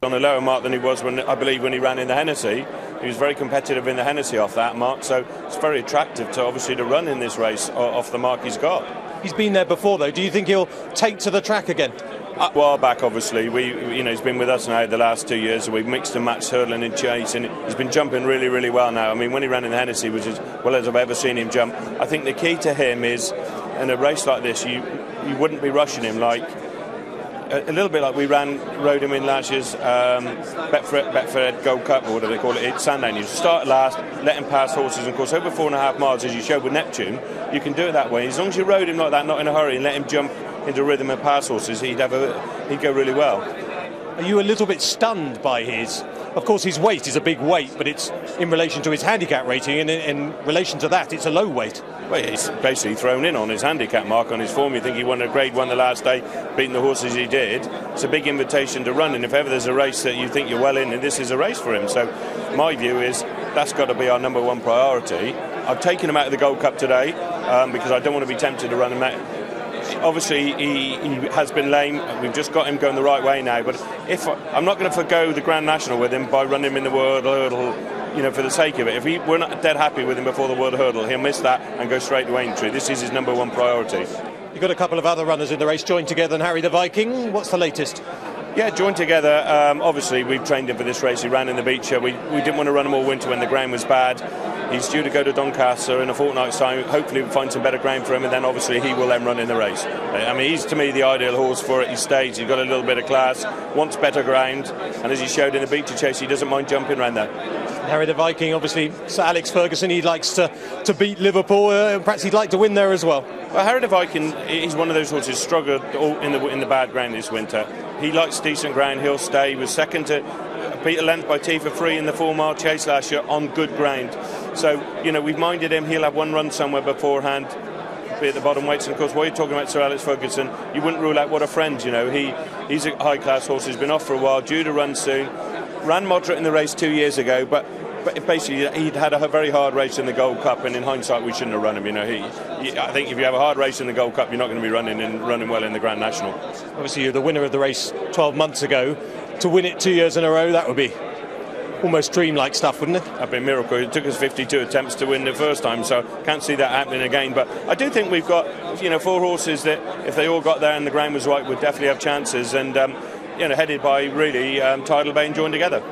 on a lower mark than he was when, I believe, when he ran in the Hennessy. He was very competitive in the Hennessy off that mark, so it's very attractive to obviously to run in this race off the mark he's got. He's been there before, though. Do you think he'll take to the track again? A while back, obviously, he's been with us now the last 2 years, so we've mixed and matched hurdling and chase, and he's been jumping really, really well now. I mean, when he ran in the Hennessy, which is as well as I've ever seen him jump, I think the key to him is, in a race like this, you wouldn't be rushing him like a little bit like we rode him in last year's Betfred Gold Cup, or whatever they call it, it's Sandown. You start last, let him pass horses, and of course over 4.5 miles, as you showed with Neptune, you can do it that way. As long as you rode him like that, not in a hurry, and let him jump into rhythm and pass horses, he'd go really well. Are you a little bit stunned by his? Of course, his weight is a big weight, but it's in relation to his handicap rating, and in relation to that, it's a low weight. Well, he's basically thrown in on his handicap mark on his form. You think he won a Grade 1 the last day, beating the horses he did. It's a big invitation to run, and if ever there's a race that you think you're well in, and this is a race for him. So my view is that's got to be our number one priority. I've taken him out of the Gold Cup today because I don't want to be tempted to run him out. Obviously, he has been lame. We've just got him going the right way now. But I'm not going to forgo the Grand National with him by running him in the World Hurdle, for the sake of it. If we're not dead happy with him before the World Hurdle, he'll miss that and go straight to Aintree. This is his number one priority. You've got a couple of other runners in the race joined together, and Harry the Viking. What's the latest? Yeah, joined together. Obviously, we've trained him for this race. He ran in the Beecher. We didn't want to run him all winter when the ground was bad. He's due to go to Doncaster in a fortnight's time. Hopefully we'll find some better ground for him, and then obviously he will then run in the race. I mean, he's to me the ideal horse for it. He's staged, he's got a little bit of class, wants better ground, and as he showed in the Beecher chase, he doesn't mind jumping around there. Harry the Viking, obviously, Sir Alex Ferguson, he likes to beat Liverpool, perhaps he'd like to win there as well. Well, Harry the Viking, he's one of those horses struggled in the bad ground this winter. He likes decent ground, he'll stay. He was second to beat a length by T for free in the 4 mile chase last year on good ground. So, we've minded him, he'll have one run somewhere beforehand, be at the bottom weights. And of course, while you're talking about Sir Alex Ferguson, you wouldn't rule out what a friend, he's a high class horse, he's been off for a while, due to run soon. Ran moderate in the race 2 years ago, but basically he'd had a very hard race in the Gold Cup, and in hindsight we shouldn't have run him. I think if you have a hard race in the Gold Cup, you're not going to be running well in the Grand National. Obviously you're the winner of the race 12 months ago. To win it 2 years in a row, that would be almost dream-like stuff, wouldn't it? That'd be a miracle. It took us 52 attempts to win the first time, so can't see that happening again. But I do think we've got 4 horses that, if they all got there and the ground was right, would definitely have chances. And headed by really Tidal Bay and joined together.